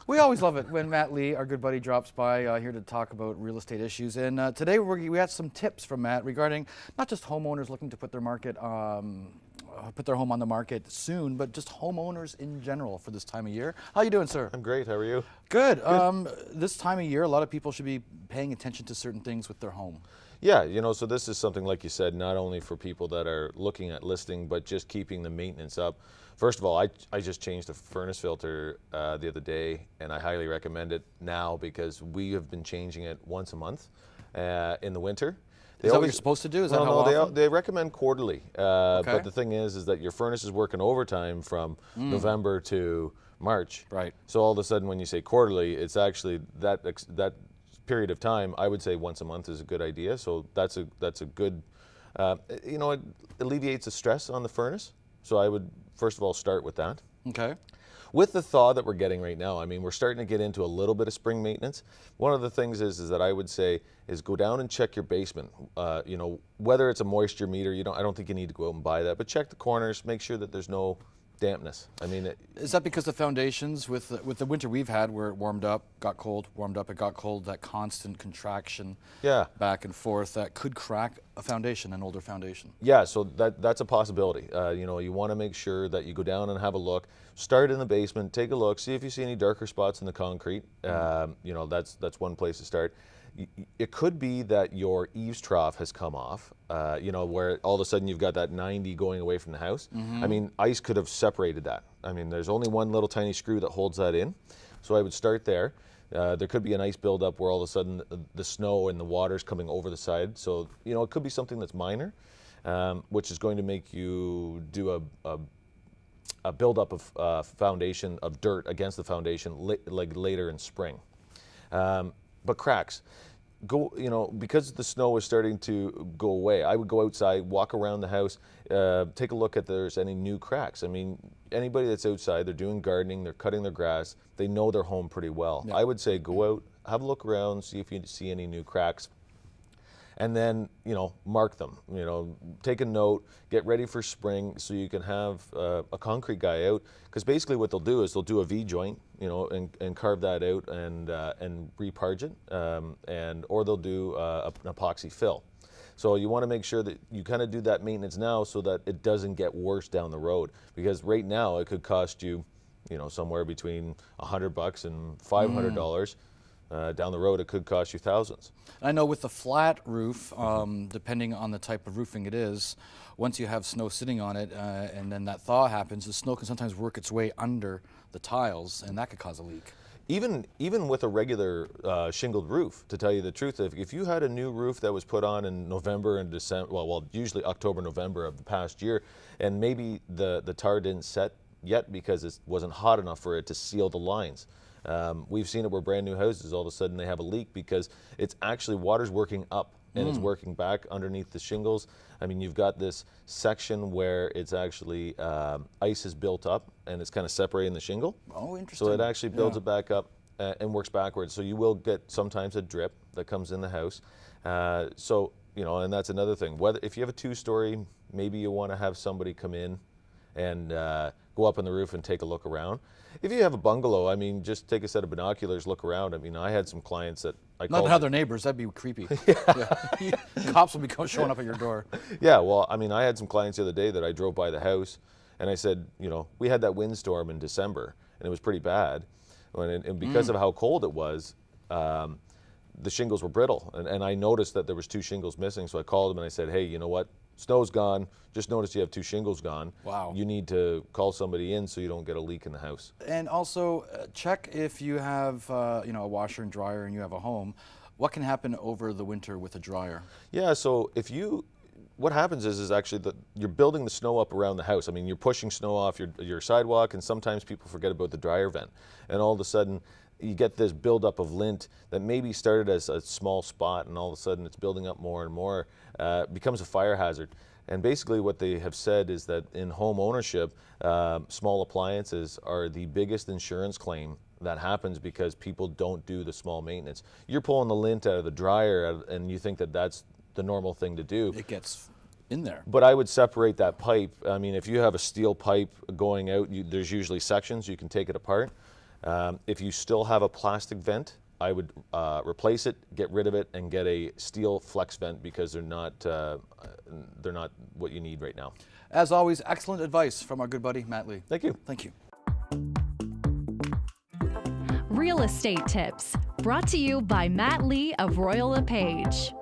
We always love it when Matt Lee, our good buddy, drops by here to talk about real estate issues. And today we had some tips from Matt regarding not just homeowners looking to put their home on the market soon, but just homeowners in general for this time of year. How you doing, sir? I'm great. How are you? Good. This time of year, a lot of people should be paying attention to certain things with their home. Yeah, so this is something, like you said, not only for people that are looking at listing, but just keeping the maintenance up. First of all, I just changed a furnace filter the other day, and I highly recommend it now because we have been changing it once a month in the winter. Is that what you're supposed to do? Is that how often? They recommend quarterly. Okay. But the thing is that your furnace is working overtime from November to March. Right. So all of a sudden, when you say quarterly, it's actually that period of time. I would say once a month is a good idea. So that's a good, it alleviates the stress on the furnace. So I would first of all start with that. Okay. With the thaw that we're getting right now, I mean, we're starting to get into a little bit of spring maintenance. One of the things is that I would say is go down and check your basement. Whether it's a moisture meter, I don't think you need to go out and buy that, but check the corners, make sure that there's no dampness. I mean, is that because the foundations with the winter we've had, where it warmed up, got cold, warmed up, it got cold, that constant contraction, back and forth, that could crack a foundation, an older foundation? Yeah, so that's a possibility. You want to make sure that you go down and have a look. Start in the basement, take a look, see if you see any darker spots in the concrete. That's one place to start. It could be that your eaves trough has come off, where all of a sudden you've got that 90 going away from the house. I mean, ice could have separated that. I mean, there's only one little tiny screw that holds that in. So I would start there. There could be an ice buildup where all of a sudden the snow and the water's coming over the side. So, it could be something that's minor, which is going to make you do a buildup of foundation of dirt against the foundation later in spring. But cracks, because the snow is starting to go away, I would go outside, walk around the house, take a look at there's any new cracks. I mean, anybody that's outside, they're doing gardening, they're cutting their grass, they know their home pretty well. Yeah. I would say go out, have a look around, see if you see any new cracks. And then, mark them, take a note, get ready for spring so you can have a concrete guy out. Because basically what they'll do is they'll do a V-joint, and carve that out and reparge it, or they'll do an epoxy fill. So you want to make sure that you kind of do that maintenance now so that it doesn't get worse down the road. Because right now it could cost you, somewhere between $100 and $500. Down the road, it could cost you thousands. I know with the flat roof, depending on the type of roofing it is, once you have snow sitting on it and then that thaw happens, the snow can sometimes work its way under the tiles, and that could cause a leak. Even with a regular shingled roof, to tell you the truth, if you had a new roof that was put on in November and December, well, usually October, November of the past year, and maybe the tar didn't set yet because it wasn't hot enough for it to seal the lines. We've seen it where brand new houses, all of a sudden they have a leak because it's actually water's working up and it's working back underneath the shingles. I mean, you've got this section where it's actually ice is built up and it's kind of separating the shingle. Oh, interesting. So it actually builds it back up and works backwards. So you will get sometimes a drip that comes in the house. And that's another thing. If you have a two-story, maybe you want to have somebody come in and go up on the roof and take a look around. If you have a bungalow, I mean, just take a set of binoculars, look around. I mean, I had some clients that I called. Not to have their neighbors, that'd be creepy. Yeah. Cops will be showing up at your door. Yeah, well, I mean, I had some clients the other day that I drove by the house, and I said, we had that windstorm in December, and it was pretty bad. And because of how cold it was, the shingles were brittle. And I noticed that there was 2 shingles missing, so I called them and I said, hey, you know what? Snow's gone. Just noticed you have 2 shingles gone. Wow. You need to call somebody in so you don't get a leak in the house. And also check if you have a washer and dryer and you have a home. What can happen over the winter with a dryer? Yeah, so what happens is actually that you're building the snow up around the house. I mean, you're pushing snow off your sidewalk, and sometimes people forget about the dryer vent. And all of a sudden, you get this buildup of lint that maybe started as a small spot, and all of a sudden it's building up more and more, becomes a fire hazard. And basically what they have said is that in home ownership, small appliances are the biggest insurance claim that happens because people don't do the small maintenance. You're pulling the lint out of the dryer and you think that that's the normal thing to do. It gets in there. But I would separate that pipe. I mean, if you have a steel pipe going out, there's usually sections, you can take it apart. If you still have a plastic vent, I would replace it, get rid of it, and get a steel flex vent because they're not what you need right now. As always, excellent advice from our good buddy, Matt Lee. Thank you. Thank you. Real estate tips brought to you by Matt Lee of Royal LePage.